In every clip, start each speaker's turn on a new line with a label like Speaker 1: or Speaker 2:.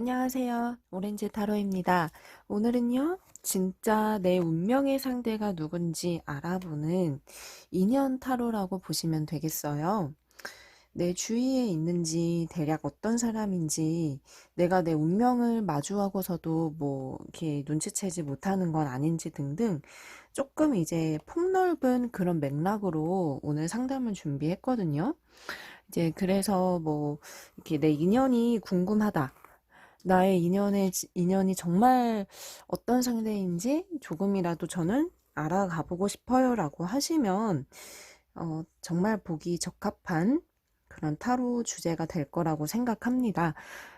Speaker 1: 안녕하세요. 오렌지 타로입니다. 오늘은요, 진짜 내 운명의 상대가 누군지 알아보는 인연 타로라고 보시면 되겠어요. 내 주위에 있는지, 대략 어떤 사람인지, 내가 내 운명을 마주하고서도 뭐, 이렇게 눈치채지 못하는 건 아닌지 등등, 조금 이제 폭넓은 그런 맥락으로 오늘 상담을 준비했거든요. 이제 그래서 뭐, 이렇게 내 인연이 궁금하다. 나의 인연이 정말 어떤 상대인지 조금이라도 저는 알아가 보고 싶어요라고 하시면 정말 보기 적합한 그런 타로 주제가 될 거라고 생각합니다.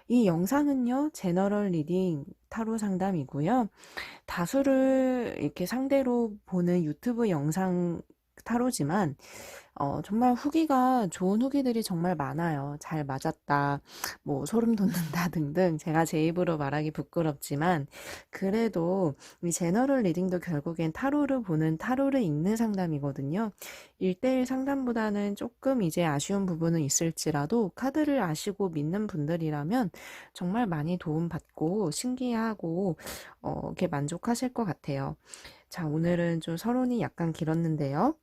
Speaker 1: 이 영상은요, 제너럴 리딩 타로 상담이고요. 다수를 이렇게 상대로 보는 유튜브 영상 타로지만 정말 후기가 좋은 후기들이 정말 많아요. 잘 맞았다, 뭐 소름 돋는다 등등 제가 제 입으로 말하기 부끄럽지만 그래도 이 제너럴 리딩도 결국엔 타로를 보는 타로를 읽는 상담이거든요. 1대1 상담보다는 조금 이제 아쉬운 부분은 있을지라도 카드를 아시고 믿는 분들이라면 정말 많이 도움받고 신기해하고 이렇게 만족하실 것 같아요. 자, 오늘은 좀 서론이 약간 길었는데요.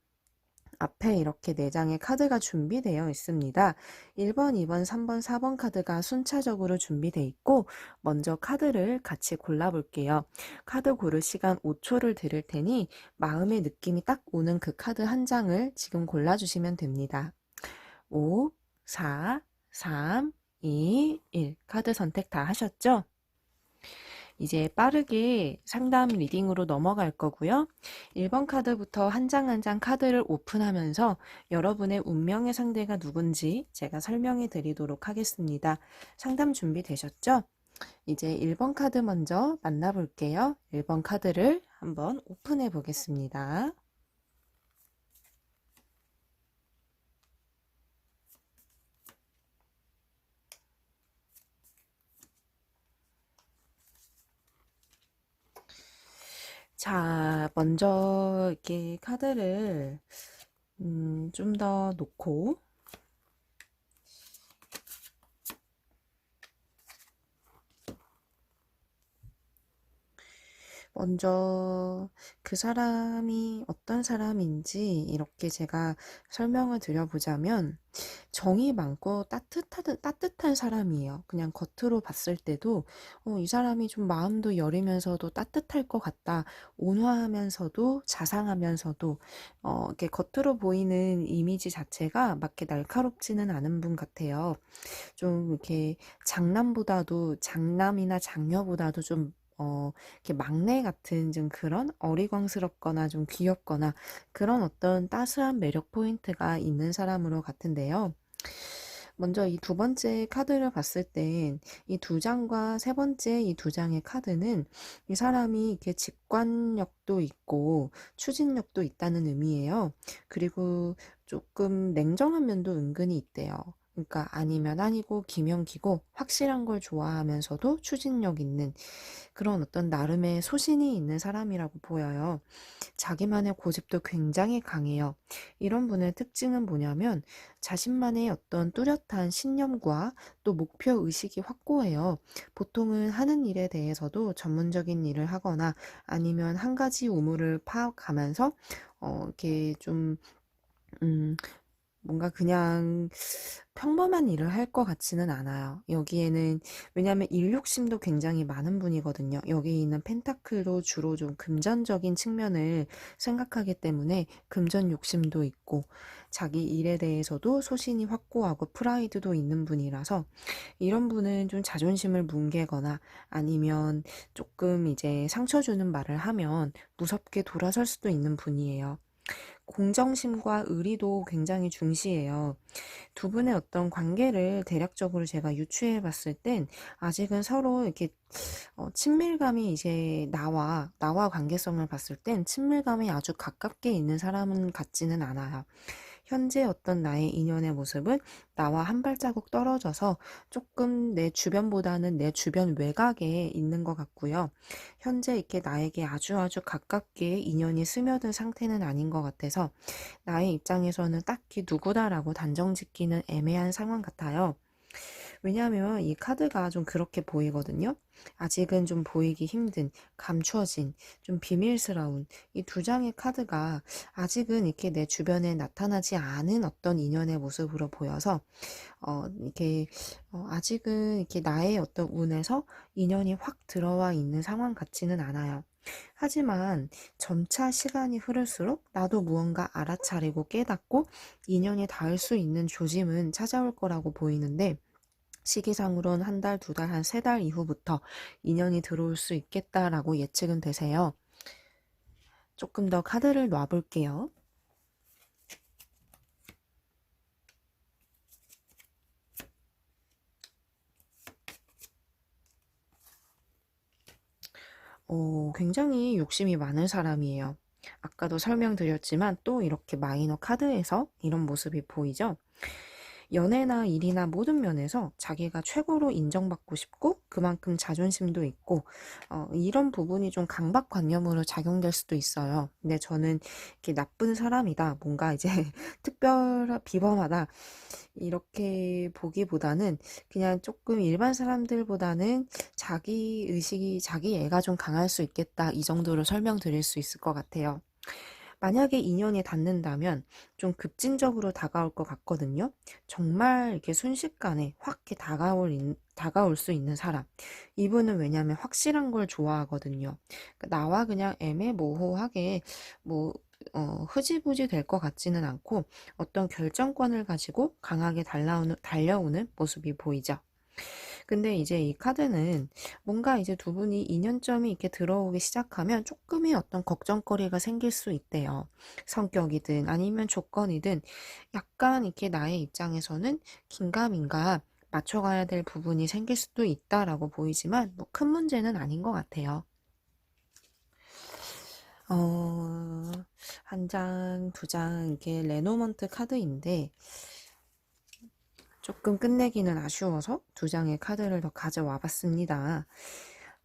Speaker 1: 앞에 이렇게 4장의 카드가 준비되어 있습니다. 1번, 2번, 3번, 4번 카드가 순차적으로 준비되어 있고 먼저 카드를 같이 골라볼게요. 카드 고를 시간 5초를 드릴 테니 마음의 느낌이 딱 오는 그 카드 한 장을 지금 골라주시면 됩니다. 5, 4, 3, 2, 1 카드 선택 다 하셨죠? 이제 빠르게 상담 리딩으로 넘어갈 거고요. 1번 카드부터 한 장 한 장 카드를 오픈하면서 여러분의 운명의 상대가 누군지 제가 설명해 드리도록 하겠습니다. 상담 준비되셨죠? 이제 1번 카드 먼저 만나볼게요. 1번 카드를 한번 오픈해 보겠습니다. 자, 먼저 이렇게 카드를 좀 더 놓고 먼저 그 사람이 어떤 사람인지 이렇게 제가 설명을 드려보자면 정이 많고 따뜻한 사람이에요. 그냥 겉으로 봤을 때도 이 사람이 좀 마음도 여리면서도 따뜻할 것 같다. 온화하면서도 자상하면서도 이렇게 겉으로 보이는 이미지 자체가 막 이렇게 날카롭지는 않은 분 같아요. 좀 이렇게 장남이나 장녀보다도 좀 이렇게 막내 같은 좀 그런 어리광스럽거나 좀 귀엽거나 그런 어떤 따스한 매력 포인트가 있는 사람으로 같은데요. 먼저 이 두 번째 카드를 봤을 땐 이 두 장과 세 번째 이 두 장의 카드는 이 사람이 이렇게 직관력도 있고 추진력도 있다는 의미예요. 그리고 조금 냉정한 면도 은근히 있대요. 그러니까 아니면 아니고 기면 기고 확실한 걸 좋아하면서도 추진력 있는 그런 어떤 나름의 소신이 있는 사람이라고 보여요. 자기만의 고집도 굉장히 강해요. 이런 분의 특징은 뭐냐면 자신만의 어떤 뚜렷한 신념과 또 목표 의식이 확고해요. 보통은 하는 일에 대해서도 전문적인 일을 하거나 아니면 한 가지 우물을 파악하면서 이렇게 좀 음, 뭔가 그냥 평범한 일을 할 것 같지는 않아요. 여기에는 왜냐하면 일 욕심도 굉장히 많은 분이거든요. 여기 있는 펜타클도 주로 좀 금전적인 측면을 생각하기 때문에 금전 욕심도 있고 자기 일에 대해서도 소신이 확고하고 프라이드도 있는 분이라서 이런 분은 좀 자존심을 뭉개거나 아니면 조금 이제 상처 주는 말을 하면 무섭게 돌아설 수도 있는 분이에요. 공정심과 의리도 굉장히 중시해요. 두 분의 어떤 관계를 대략적으로 제가 유추해 봤을 땐 아직은 서로 이렇게 친밀감이 이제 나와 관계성을 봤을 땐 친밀감이 아주 가깝게 있는 사람은 같지는 않아요. 현재 어떤 나의 인연의 모습은 나와 한 발자국 떨어져서 조금 내 주변보다는 내 주변 외곽에 있는 것 같고요. 현재 이렇게 나에게 아주 가깝게 인연이 스며든 상태는 아닌 것 같아서 나의 입장에서는 딱히 누구다라고 단정 짓기는 애매한 상황 같아요. 왜냐하면 이 카드가 좀 그렇게 보이거든요. 아직은 좀 보이기 힘든, 감추어진, 좀 비밀스러운 이 두 장의 카드가 아직은 이렇게 내 주변에 나타나지 않은 어떤 인연의 모습으로 보여서 이렇게 아직은 이렇게 나의 어떤 운에서 인연이 확 들어와 있는 상황 같지는 않아요. 하지만 점차 시간이 흐를수록 나도 무언가 알아차리고 깨닫고 인연이 닿을 수 있는 조짐은 찾아올 거라고 보이는데 시기상으론 한 달, 두 달, 한 세 달 이후부터 인연이 들어올 수 있겠다라고 예측은 되세요. 조금 더 카드를 놔볼게요. 굉장히 욕심이 많은 사람이에요. 아까도 설명드렸지만 또 이렇게 마이너 카드에서 이런 모습이 보이죠? 연애나 일이나 모든 면에서 자기가 최고로 인정받고 싶고 그만큼 자존심도 있고 이런 부분이 좀 강박관념으로 작용될 수도 있어요. 근데 저는 이렇게 나쁜 사람이다, 뭔가 이제 비범하다 이렇게 보기보다는 그냥 조금 일반 사람들보다는 자기 의식이 자기 애가 좀 강할 수 있겠다 이 정도로 설명드릴 수 있을 것 같아요. 만약에 인연이 닿는다면 좀 급진적으로 다가올 것 같거든요. 정말 이렇게 순식간에 확 이렇게 다가올 수 있는 사람. 이분은 왜냐하면 확실한 걸 좋아하거든요. 그러니까 나와 그냥 애매모호하게 뭐 흐지부지 될 것 같지는 않고 어떤 결정권을 가지고 강하게 달려오는 모습이 보이죠. 근데 이제 이 카드는 뭔가 이제 두 분이 인연점이 이렇게 들어오기 시작하면 조금의 어떤 걱정거리가 생길 수 있대요. 성격이든 아니면 조건이든 약간 이렇게 나의 입장에서는 긴가민가 맞춰가야 될 부분이 생길 수도 있다라고 보이지만 뭐 큰 문제는 아닌 것 같아요. 한 장, 두 장, 이게 레노먼트 카드인데 조금 끝내기는 아쉬워서 두 장의 카드를 더 가져와 봤습니다.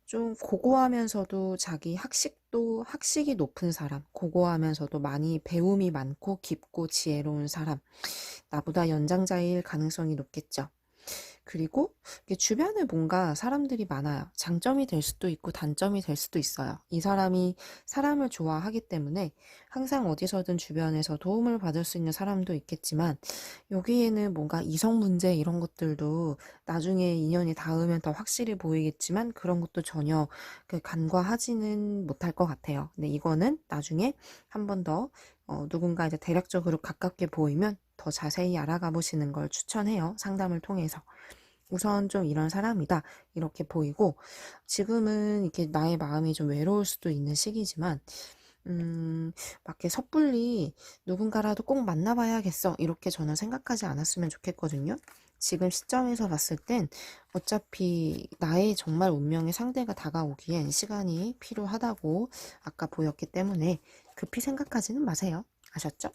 Speaker 1: 좀 고고하면서도 자기 학식이 높은 사람, 고고하면서도 많이 배움이 많고 깊고 지혜로운 사람, 나보다 연장자일 가능성이 높겠죠. 그리고 주변에 뭔가 사람들이 많아요. 장점이 될 수도 있고 단점이 될 수도 있어요. 이 사람이 사람을 좋아하기 때문에 항상 어디서든 주변에서 도움을 받을 수 있는 사람도 있겠지만 여기에는 뭔가 이성 문제 이런 것들도 나중에 인연이 닿으면 더 확실히 보이겠지만 그런 것도 전혀 간과하지는 못할 것 같아요. 근데 이거는 나중에 한 번 더 누군가 이제 대략적으로 가깝게 보이면 더 자세히 알아가 보시는 걸 추천해요. 상담을 통해서. 우선 좀 이런 사람이다. 이렇게 보이고, 지금은 이렇게 나의 마음이 좀 외로울 수도 있는 시기지만, 막 이렇게 섣불리 누군가라도 꼭 만나봐야겠어. 이렇게 저는 생각하지 않았으면 좋겠거든요. 지금 시점에서 봤을 땐 어차피 나의 정말 운명의 상대가 다가오기엔 시간이 필요하다고 아까 보였기 때문에 급히 생각하지는 마세요. 아셨죠?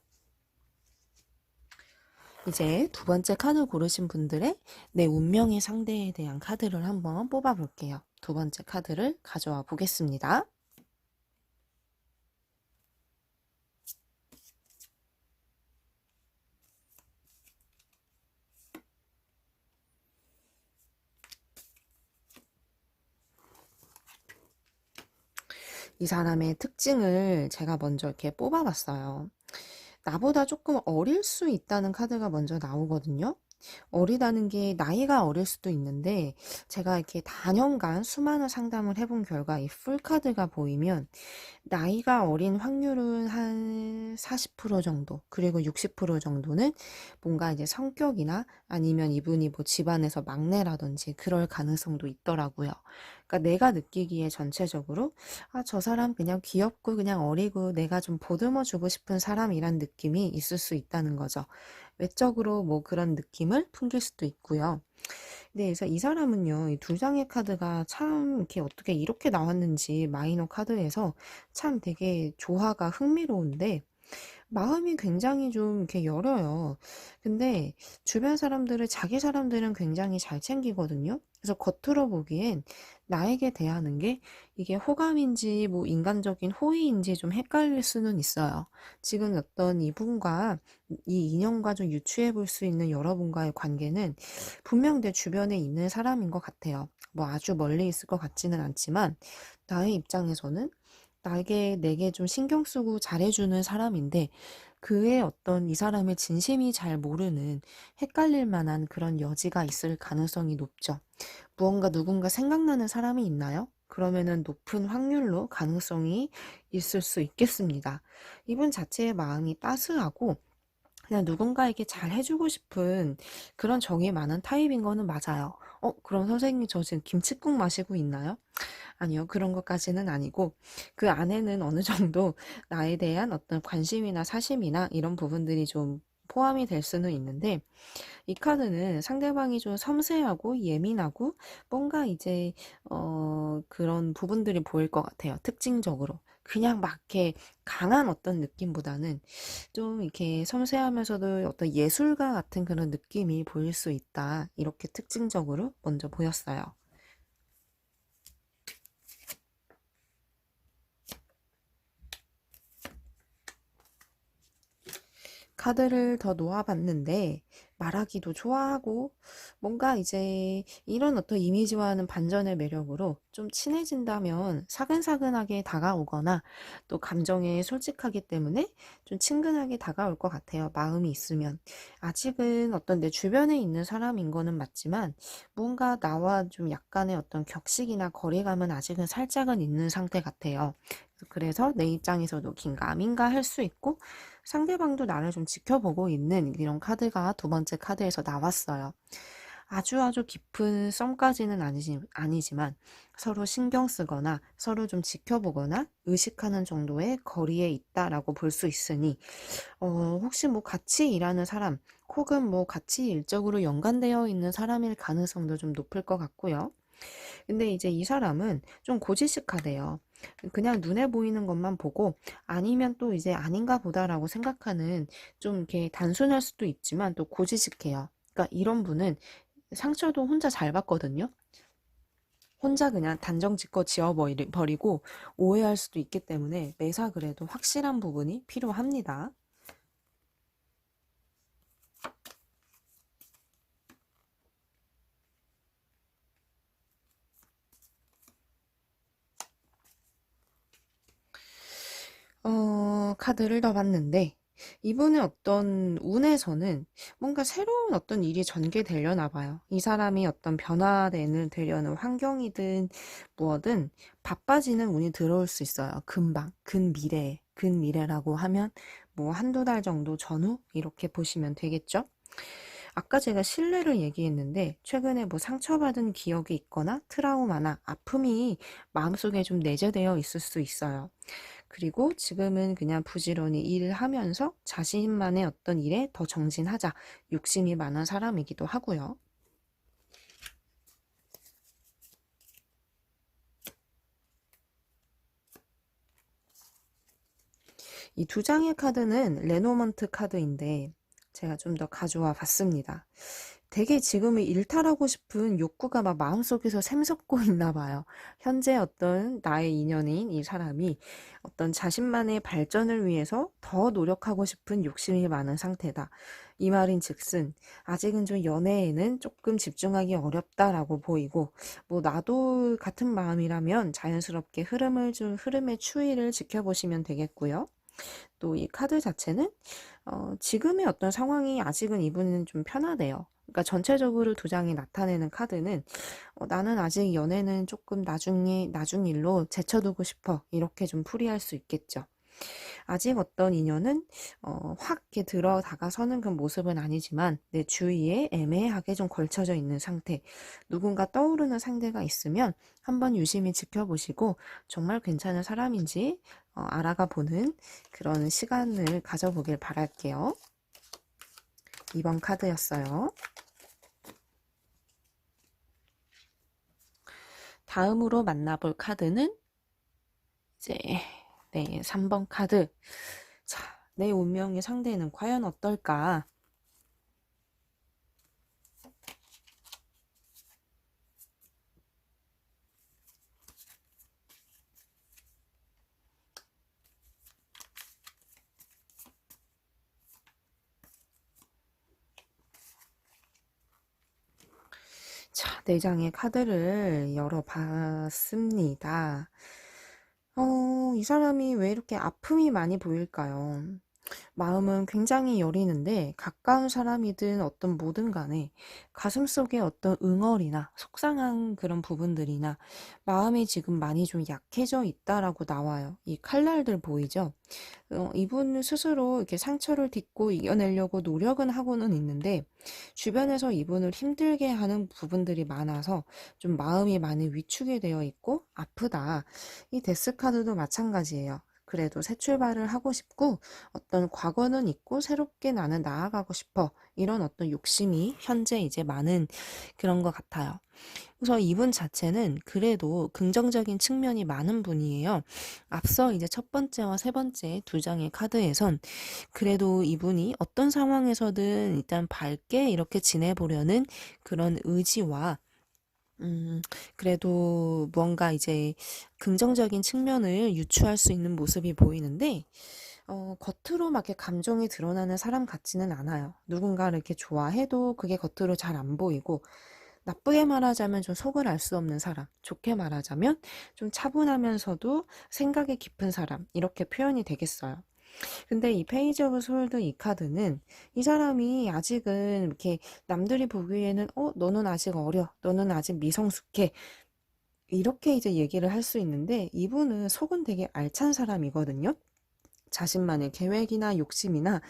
Speaker 1: 이제 두 번째 카드 고르신 분들의 내 운명의 상대에 대한 카드를 한번 뽑아 볼게요. 두 번째 카드를 가져와 보겠습니다. 이 사람의 특징을 제가 먼저 이렇게 뽑아 봤어요. 나보다 조금 어릴 수 있다는 카드가 먼저 나오거든요. 어리다는 게 나이가 어릴 수도 있는데 제가 이렇게 다년간 수많은 상담을 해본 결과 이 풀카드가 보이면 나이가 어린 확률은 한 40% 정도, 그리고 60% 정도는 뭔가 이제 성격이나 아니면 이분이 뭐 집안에서 막내라든지 그럴 가능성도 있더라고요. 그러니까 내가 느끼기에 전체적으로 저 사람 그냥 귀엽고 그냥 어리고 내가 좀 보듬어 주고 싶은 사람이란 느낌이 있을 수 있다는 거죠. 외적으로 뭐 그런 느낌을 풍길 수도 있고요. 네, 그래서 이 사람은요, 이 두 장의 카드가 참 이렇게 어떻게 이렇게 나왔는지 마이너 카드에서 참 되게 조화가 흥미로운데 마음이 굉장히 좀 이렇게 열어요. 근데 주변 사람들을 자기 사람들은 굉장히 잘 챙기거든요. 그래서 겉으로 보기엔 나에게 대하는 게 이게 호감인지 뭐 인간적인 호의인지 좀 헷갈릴 수는 있어요. 지금 어떤 이분과 이 인연과 좀 유추해 볼 수 있는 여러분과의 관계는 분명 내 주변에 있는 사람인 것 같아요. 뭐 아주 멀리 있을 것 같지는 않지만 나의 입장에서는 내게 좀 신경 쓰고 잘해주는 사람인데 그의 어떤 이 사람의 진심이 잘 모르는 헷갈릴 만한 그런 여지가 있을 가능성이 높죠. 무언가 누군가 생각나는 사람이 있나요? 그러면은 높은 확률로 가능성이 있을 수 있겠습니다. 이분 자체의 마음이 따스하고 그냥 누군가에게 잘 해주고 싶은 그런 정이 많은 타입인 거는 맞아요. 그럼 선생님 저 지금 김칫국 마시고 있나요? 아니요, 그런 것까지는 아니고 그 안에는 어느 정도 나에 대한 어떤 관심이나 사심이나 이런 부분들이 좀 포함이 될 수는 있는데 이 카드는 상대방이 좀 섬세하고 예민하고 뭔가 이제 그런 부분들이 보일 것 같아요. 특징적으로. 그냥 막 이렇게 강한 어떤 느낌보다는 좀 이렇게 섬세하면서도 어떤 예술가 같은 그런 느낌이 보일 수 있다. 이렇게 특징적으로 먼저 보였어요. 카드를 더 놓아봤는데 말하기도 좋아하고 뭔가 이제 이런 어떤 이미지와는 반전의 매력으로 좀 친해진다면 사근사근하게 다가오거나 또 감정에 솔직하기 때문에 좀 친근하게 다가올 것 같아요. 마음이 있으면. 아직은 어떤 내 주변에 있는 사람인 거는 맞지만 뭔가 나와 좀 약간의 어떤 격식이나 거리감은 아직은 살짝은 있는 상태 같아요. 그래서 내 입장에서도 긴가민가 할 수 있고 상대방도 나를 좀 지켜보고 있는 이런 카드가 두 번째 카드에서 나왔어요. 아주 깊은 썸까지는 아니지만 서로 신경 쓰거나 서로 좀 지켜보거나 의식하는 정도의 거리에 있다라고 볼 수 있으니 혹시 뭐 같이 일하는 사람 혹은 뭐 같이 일적으로 연관되어 있는 사람일 가능성도 좀 높을 것 같고요. 근데 이제 이 사람은 좀 고지식하대요. 그냥 눈에 보이는 것만 보고 아니면 또 이제 아닌가 보다라고 생각하는 좀 이렇게 단순할 수도 있지만 또 고지식해요. 그러니까 이런 분은 상처도 혼자 잘 받거든요. 혼자 그냥 단정짓고 지워버리고 오해할 수도 있기 때문에 매사 그래도 확실한 부분이 필요합니다. 카드를 더 봤는데, 이분의 어떤 운에서는 뭔가 새로운 어떤 일이 전개되려나 봐요. 이 사람이 어떤 되려는 환경이든 무엇든 바빠지는 운이 들어올 수 있어요. 금방, 근미래라고 하면 뭐 한두 달 정도 전후? 이렇게 보시면 되겠죠? 아까 제가 신뢰를 얘기했는데 최근에 뭐 상처받은 기억이 있거나 트라우마나 아픔이 마음속에 좀 내재되어 있을 수 있어요. 그리고 지금은 그냥 부지런히 일을 하면서 자신만의 어떤 일에 더 정진하자 욕심이 많은 사람이기도 하고요. 이 두 장의 카드는 레노먼트 카드인데 제가 좀 더 가져와 봤습니다. 되게 지금은 일탈하고 싶은 욕구가 막 마음속에서 샘솟고 있나 봐요. 현재 어떤 나의 인연인 이 사람이 어떤 자신만의 발전을 위해서 더 노력하고 싶은 욕심이 많은 상태다. 이 말인 즉슨 아직은 좀 연애에는 조금 집중하기 어렵다라고 보이고 뭐 나도 같은 마음이라면 자연스럽게 흐름의 추이를 지켜보시면 되겠고요. 또 이 카드 자체는 지금의 어떤 상황이 아직은 이분은 좀 편하대요. 그러니까 전체적으로 두 장이 나타내는 카드는 나는 아직 연애는 조금 나중 일로 제쳐두고 싶어. 이렇게 좀 풀이할 수 있겠죠. 아직 어떤 인연은 확 이렇게 들어 다가서는 그 모습은 아니지만 내 주위에 애매하게 좀 걸쳐져 있는 상태. 누군가 떠오르는 상대가 있으면 한번 유심히 지켜보시고 정말 괜찮은 사람인지 알아가 보는 그런 시간을 가져보길 바랄게요. 2번 카드였어요. 다음으로 만나볼 카드는 이제 네, 3번 카드. 자, 내 운명의 상대는 과연 어떨까? 자, 네 장의 카드를 열어봤습니다. 이 사람이 왜 이렇게 아픔이 많이 보일까요? 마음은 굉장히 여리는데 가까운 사람이든 어떤 뭐든 간에 가슴속에 어떤 응어리나 속상한 그런 부분들이나 마음이 지금 많이 좀 약해져 있다라고 나와요. 이 칼날들 보이죠? 이분 스스로 이렇게 상처를 딛고 이겨내려고 노력은 하고는 있는데 주변에서 이분을 힘들게 하는 부분들이 많아서 좀 마음이 많이 위축이 되어 있고 아프다. 이 데스 카드도 마찬가지예요. 그래도 새 출발을 하고 싶고 어떤 과거는 있고 새롭게 나는 나아가고 싶어. 이런 어떤 욕심이 현재 이제 많은 그런 것 같아요. 그래서 이분 자체는 그래도 긍정적인 측면이 많은 분이에요. 앞서 이제 첫 번째와 세 번째 두 장의 카드에선 그래도 이분이 어떤 상황에서든 일단 밝게 이렇게 지내보려는 그런 의지와 그래도 뭔가 이제 긍정적인 측면을 유추할 수 있는 모습이 보이는데, 겉으로 막 이렇게 감정이 드러나는 사람 같지는 않아요. 누군가를 이렇게 좋아해도 그게 겉으로 잘 안 보이고, 나쁘게 말하자면 좀 속을 알 수 없는 사람, 좋게 말하자면 좀 차분하면서도 생각이 깊은 사람, 이렇게 표현이 되겠어요. 근데 이 페이지 오브 솔드 이 카드는 이 사람이 아직은 이렇게 남들이 보기에는 너는 아직 어려, 너는 아직 미성숙해, 이렇게 이제 얘기를 할 수 있는데 이분은 속은 되게 알찬 사람이거든요. 자신만의 계획이나 욕심이나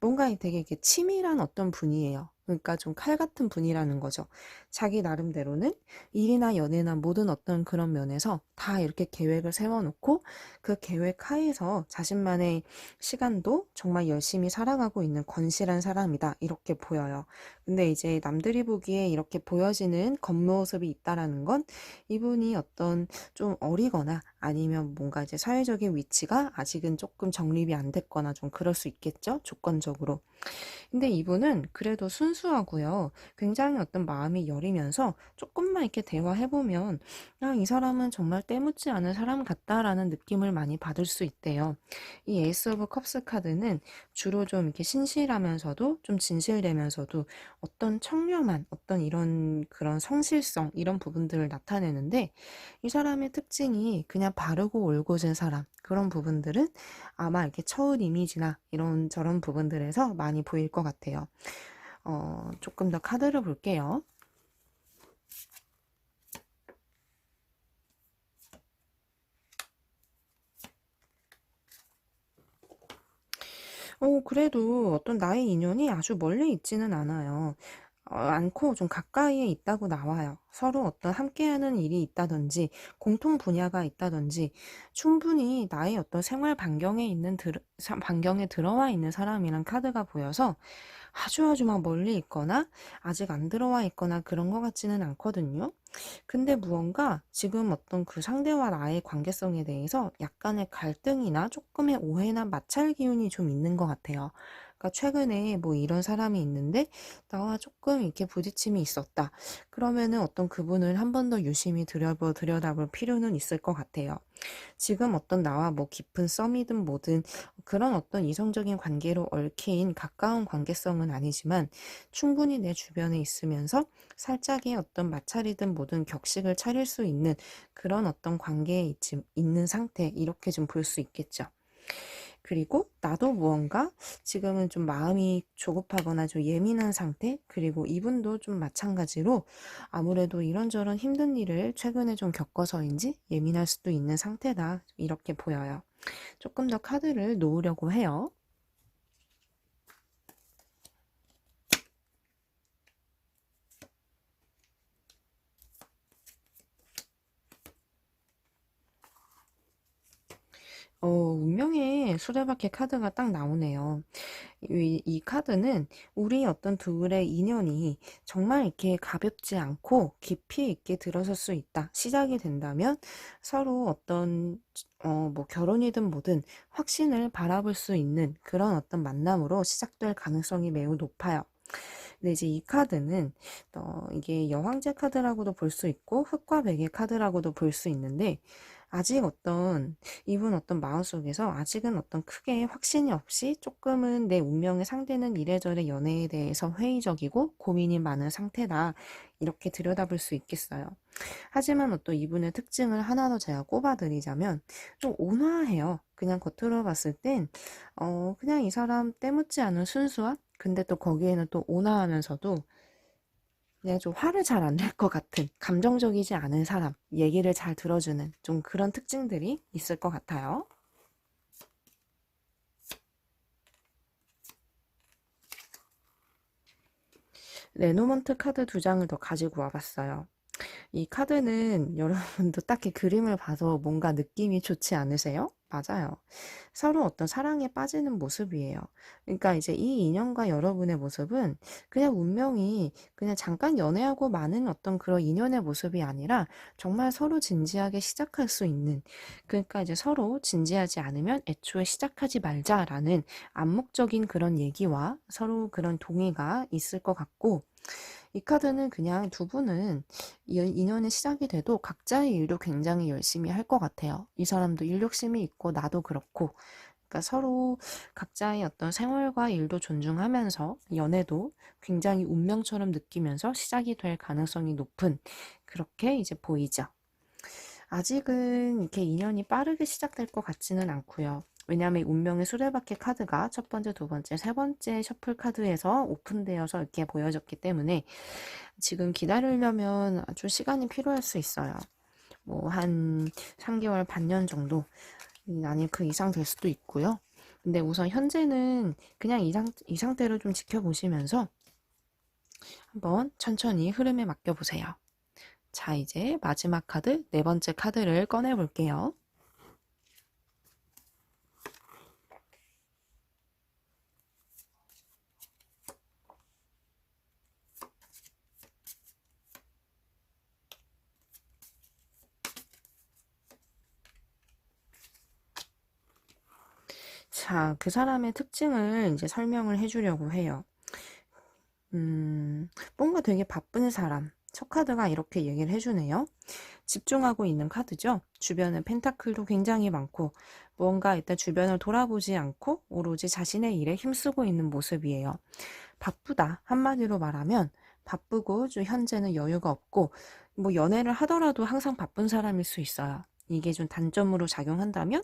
Speaker 1: 뭔가 되게 이렇게 치밀한 어떤 분이에요. 그러니까 좀 칼 같은 분이라는 거죠. 자기 나름대로는 일이나 연애나 모든 어떤 그런 면에서 다 이렇게 계획을 세워놓고 그 계획 하에서 자신만의 시간도 정말 열심히 살아가고 있는 건실한 사람이다. 이렇게 보여요. 근데 이제 남들이 보기에 이렇게 보여지는 겉모습이 있다라는 건 이분이 어떤 좀 어리거나 아니면 뭔가 이제 사회적인 위치가 아직은 조금 정립이 안 됐거나 좀 그럴 수 있겠죠? 조건적으로. 근데 이분은 그래도 순수하고요. 굉장히 어떤 마음이 여리면서 조금만 이렇게 대화해보면, 이 사람은 정말 때묻지 않은 사람 같다라는 느낌을 많이 받을 수 있대요. 이 에이스 오브 컵스 카드는 주로 좀 이렇게 신실하면서도 좀 진실되면서도 어떤 청렴한 어떤 이런 그런 성실성 이런 부분들을 나타내는데 이 사람의 특징이 그냥 바르고 올곧은 사람 그런 부분들은 아마 이렇게 처운 이미지나 이런 저런 부분들에서 많이 보일 것 같아요. 조금 더 카드를 볼게요. 그래도 어떤 나의 인연이 아주 멀리 있지는 않아요. 않고 좀 가까이에 있다고 나와요. 서로 어떤 함께하는 일이 있다든지 공통 분야가 있다든지 충분히 나의 어떤 생활 반경에 들어와 있는 사람이란 카드가 보여서 아주 아주 막 멀리 있거나 아직 안 들어와 있거나 그런 것 같지는 않거든요. 근데 무언가 지금 어떤 그 상대와 나의 관계성에 대해서 약간의 갈등이나 조금의 오해나 마찰 기운이 좀 있는 것 같아요. 그러니까 최근에 뭐 이런 사람이 있는데 나와 조금 이렇게 부딪힘이 있었다. 그러면은 어떤 그분을 한 번 더 유심히 들여다볼 필요는 있을 것 같아요. 지금 어떤 나와 뭐 깊은 썸이든 뭐든 그런 어떤 이성적인 관계로 얽힌 가까운 관계성은 아니지만 충분히 내 주변에 있으면서 살짝의 어떤 마찰이든 뭐든 격식을 차릴 수 있는 그런 어떤 관계에 있는 상태 이렇게 좀 볼 수 있겠죠. 그리고 나도 무언가 지금은 좀 마음이 조급하거나 좀 예민한 상태 그리고 이분도 좀 마찬가지로 아무래도 이런저런 힘든 일을 최근에 좀 겪어서인지 예민할 수도 있는 상태다 이렇게 보여요. 조금 더 카드를 놓으려고 해요. 운명의 수레바퀴 카드가 딱 나오네요. 이 카드는 우리 어떤 둘의 인연이 정말 이렇게 가볍지 않고 깊이 있게 들어설 수 있다. 시작이 된다면 서로 어떤 뭐 결혼이든 뭐든 확신을 바라볼 수 있는 그런 어떤 만남으로 시작될 가능성이 매우 높아요. 근데 이제 이 카드는 이게 여왕제 카드라고도 볼 수 있고 흑과 백의 카드라고도 볼 수 있는데 아직 이분 어떤 마음속에서 아직은 어떤 크게 확신이 없이 조금은 내 운명의 상대는 이래저래 연애에 대해서 회의적이고 고민이 많은 상태다. 이렇게 들여다볼 수 있겠어요. 하지만 또 이분의 특징을 하나 더 제가 꼽아드리자면 좀 온화해요. 그냥 겉으로 봤을 땐 그냥 이 사람 때묻지 않은 순수함? 근데 또 거기에는 또 온화하면서도 그냥 좀 화를 잘 안 낼 것 같은 감정적이지 않은 사람, 얘기를 잘 들어주는 좀 그런 특징들이 있을 것 같아요. 레노먼트 카드 두 장을 더 가지고 와봤어요. 이 카드는 여러분도 딱히 그림을 봐서 뭔가 느낌이 좋지 않으세요? 맞아요. 서로 어떤 사랑에 빠지는 모습이에요. 그러니까 이제 이 인연과 여러분의 모습은 그냥 운명이 그냥 잠깐 연애하고 마는 어떤 그런 인연의 모습이 아니라 정말 서로 진지하게 시작할 수 있는, 그러니까 이제 서로 진지하지 않으면 애초에 시작하지 말자라는 암묵적인 그런 얘기와 서로 그런 동의가 있을 것 같고, 이 카드는 그냥 두 분은 인연의 시작이 돼도 각자의 일도 굉장히 열심히 할 것 같아요. 이 사람도 일 욕심이 있고 나도 그렇고, 그러니까 서로 각자의 어떤 생활과 일도 존중하면서 연애도 굉장히 운명처럼 느끼면서 시작이 될 가능성이 높은, 그렇게 이제 보이죠. 아직은 이렇게 인연이 빠르게 시작될 것 같지는 않고요. 왜냐하면 운명의 수레바퀴 카드가 첫 번째, 두 번째, 세 번째 셔플 카드에서 오픈되어서 이렇게 보여졌기 때문에 지금 기다리려면 아주 시간이 필요할 수 있어요. 뭐 한 3개월, 반년 정도, 아니 그 이상 될 수도 있고요. 근데 우선 현재는 그냥 이 상태로 좀 지켜보시면서 한번 천천히 흐름에 맡겨보세요. 자, 이제 마지막 카드, 네 번째 카드를 꺼내 볼게요. 자, 그 사람의 특징을 이제 설명을 해주려고 해요. 뭔가 되게 바쁜 사람. 첫 카드가 이렇게 얘기를 해주네요. 집중하고 있는 카드죠. 주변에 펜타클도 굉장히 많고, 뭔가 일단 주변을 돌아보지 않고 오로지 자신의 일에 힘쓰고 있는 모습이에요. 바쁘다. 한마디로 말하면 바쁘고 좀 현재는 여유가 없고, 뭐 연애를 하더라도 항상 바쁜 사람일 수 있어요. 이게 좀 단점으로 작용한다면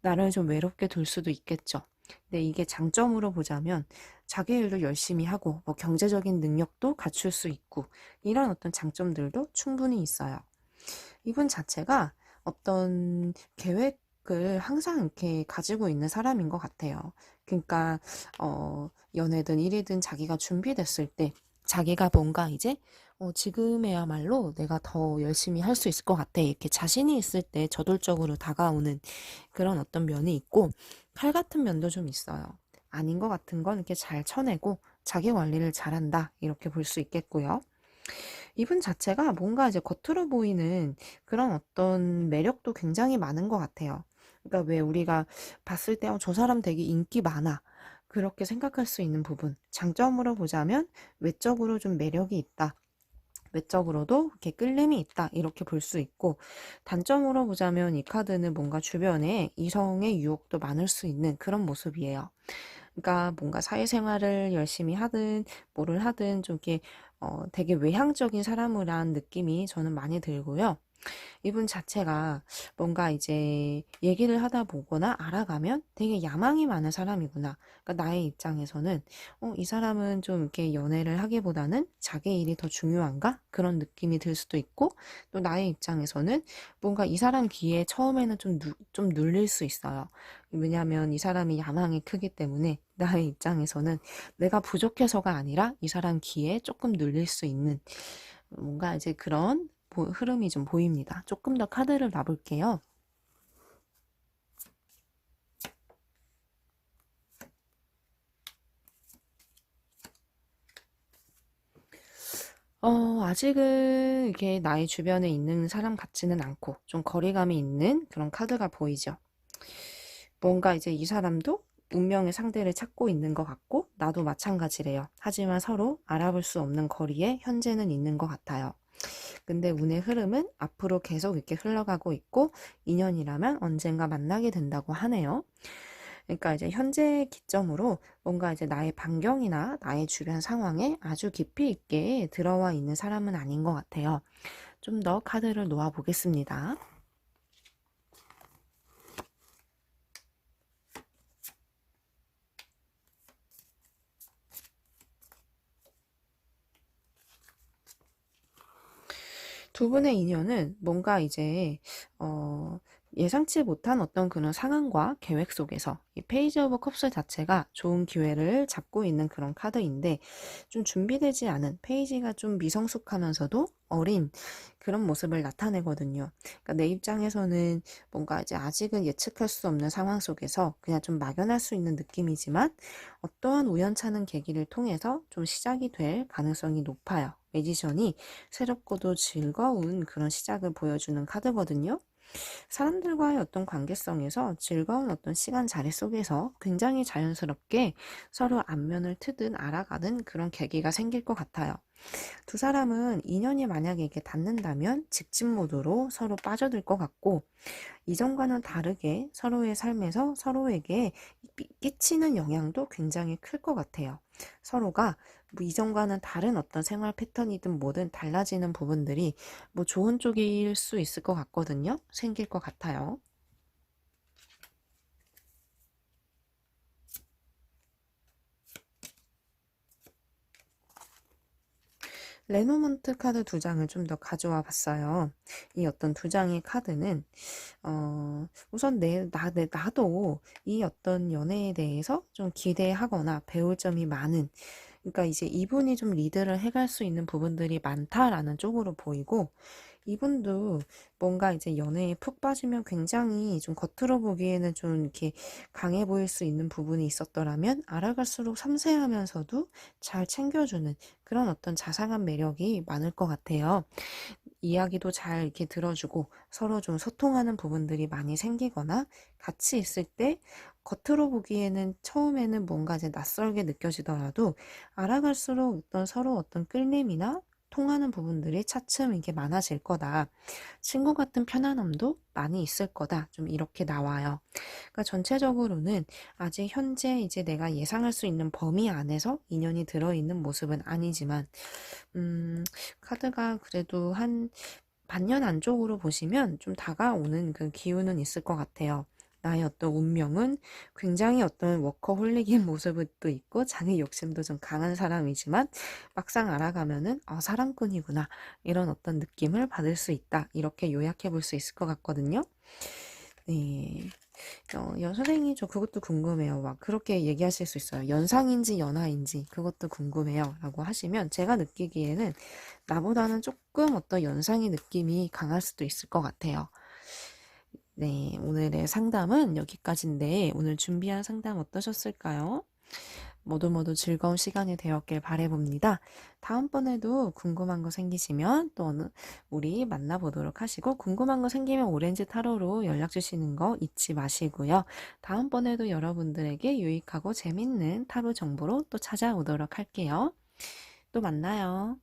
Speaker 1: 나를 좀 외롭게 둘 수도 있겠죠. 근데 이게 장점으로 보자면 자기 일도 열심히 하고 뭐 경제적인 능력도 갖출 수 있고 이런 어떤 장점들도 충분히 있어요. 이분 자체가 어떤 계획을 항상 이렇게 가지고 있는 사람인 것 같아요. 그러니까 연애든 일이든 자기가 준비됐을 때 자기가 뭔가 이제 지금에야말로 내가 더 열심히 할 수 있을 것 같아. 이렇게 자신이 있을 때 저돌적으로 다가오는 그런 어떤 면이 있고 칼 같은 면도 좀 있어요. 아닌 것 같은 건 이렇게 잘 쳐내고 자기 관리를 잘한다. 이렇게 볼 수 있겠고요. 이분 자체가 뭔가 이제 겉으로 보이는 그런 어떤 매력도 굉장히 많은 것 같아요. 그러니까 왜 우리가 봤을 때, 저 사람 되게 인기 많아. 그렇게 생각할 수 있는 부분. 장점으로 보자면 외적으로 좀 매력이 있다. 외적으로도 이렇게 끌림이 있다. 이렇게 볼 수 있고, 단점으로 보자면 이 카드는 뭔가 주변에 이성의 유혹도 많을 수 있는 그런 모습이에요. 그러니까 뭔가 사회생활을 열심히 하든 뭐를 하든 좀 이렇게 되게 외향적인 사람이란 느낌이 저는 많이 들고요. 이분 자체가 뭔가 이제 얘기를 하다 보거나 알아가면 되게 야망이 많은 사람이구나. 그러니까 나의 입장에서는 이 사람은 좀 이렇게 연애를 하기보다는 자기 일이 더 중요한가? 그런 느낌이 들 수도 있고, 또 나의 입장에서는 뭔가 이 사람 귀에 처음에는 좀 눌릴 수 있어요. 왜냐하면 이 사람이 야망이 크기 때문에 나의 입장에서는 내가 부족해서가 아니라 이 사람 귀에 조금 눌릴 수 있는 뭔가 이제 그런 흐름이 좀 보입니다. 조금 더 카드를 놔볼게요. 아직은 이게 나의 주변에 있는 사람 같지는 않고 좀 거리감이 있는 그런 카드가 보이죠. 뭔가 이제 이 사람도 운명의 상대를 찾고 있는 것 같고 나도 마찬가지래요. 하지만 서로 알아볼 수 없는 거리에 현재는 있는 것 같아요. 근데 운의 흐름은 앞으로 계속 이렇게 흘러가고 있고 인연이라면 언젠가 만나게 된다고 하네요. 그러니까 이제 현재 기점으로 뭔가 이제 나의 반경이나 나의 주변 상황에 아주 깊이 있게 들어와 있는 사람은 아닌 것 같아요. 좀 더 카드를 놓아 보겠습니다. 두 분의 인연은 뭔가 이제 예상치 못한 어떤 그런 상황과 계획 속에서 이 페이지 오브 컵스 자체가 좋은 기회를 잡고 있는 그런 카드인데 좀 준비되지 않은 페이지가 좀 미성숙하면서도 어린 그런 모습을 나타내거든요. 그러니까 내 입장에서는 뭔가 이제 아직은 예측할 수 없는 상황 속에서 그냥 좀 막연할 수 있는 느낌이지만 어떠한 우연찮은 계기를 통해서 좀 시작이 될 가능성이 높아요. 매지션이 새롭고도 즐거운 그런 시작을 보여주는 카드거든요. 사람들과의 어떤 관계성에서 즐거운 어떤 시간 자리 속에서 굉장히 자연스럽게 서로 안면을 트든 알아가는 그런 계기가 생길 것 같아요. 두 사람은 인연이 만약에 이렇게 닿는다면 직진 모드로 서로 빠져들 것 같고 이전과는 다르게 서로의 삶에서 서로에게 끼치는 영향도 굉장히 클 것 같아요. 서로가 뭐 이전과는 다른 어떤 생활 패턴이든 뭐든 달라지는 부분들이 뭐 좋은 쪽일 수 있을 것 같거든요. 생길 것 같아요. 레노먼트 카드 두 장을 좀 더 가져와 봤어요. 이 어떤 두 장의 카드는 우선 나도 이 어떤 연애에 대해서 좀 기대하거나 배울 점이 많은, 그러니까 이제 이분이 좀 리드를 해갈 수 있는 부분들이 많다라는 쪽으로 보이고, 이분도 뭔가 이제 연애에 푹 빠지면 굉장히 좀 겉으로 보기에는 좀 이렇게 강해 보일 수 있는 부분이 있었더라면 알아갈수록 섬세하면서도 잘 챙겨주는 그런 어떤 자상한 매력이 많을 것 같아요. 이야기도 잘 이렇게 들어주고 서로 좀 소통하는 부분들이 많이 생기거나 같이 있을 때 겉으로 보기에는 처음에는 뭔가 이제 낯설게 느껴지더라도 알아갈수록 어떤 서로 어떤 끌림이나 통하는 부분들이 차츰 이게 많아질 거다. 친구 같은 편안함도 많이 있을 거다. 좀 이렇게 나와요. 그러니까 전체적으로는 아직 현재 이제 내가 예상할 수 있는 범위 안에서 인연이 들어있는 모습은 아니지만, 카드가 그래도 한 반년 안쪽으로 보시면 좀 다가오는 그 기운은 있을 것 같아요. 나의 어떤 운명은 굉장히 어떤 워커홀릭인 모습도 있고 자기 욕심도 좀 강한 사람이지만 막상 알아가면은 사랑꾼이구나 이런 어떤 느낌을 받을 수 있다. 이렇게 요약해 볼 수 있을 것 같거든요. 네. 선생님, 저 그것도 궁금해요. 막 그렇게 얘기하실 수 있어요. 연상인지 연하인지 그것도 궁금해요. 라고 하시면 제가 느끼기에는 나보다는 조금 어떤 연상의 느낌이 강할 수도 있을 것 같아요. 네, 오늘의 상담은 여기까지인데 오늘 준비한 상담 어떠셨을까요? 모두 즐거운 시간이 되었길 바라봅니다. 다음번에도 궁금한 거 생기시면 또 우리 만나보도록 하시고 궁금한 거 생기면 오렌지 타로로 연락 주시는 거 잊지 마시고요. 다음번에도 여러분들에게 유익하고 재밌는 타로 정보로 또 찾아오도록 할게요. 또 만나요.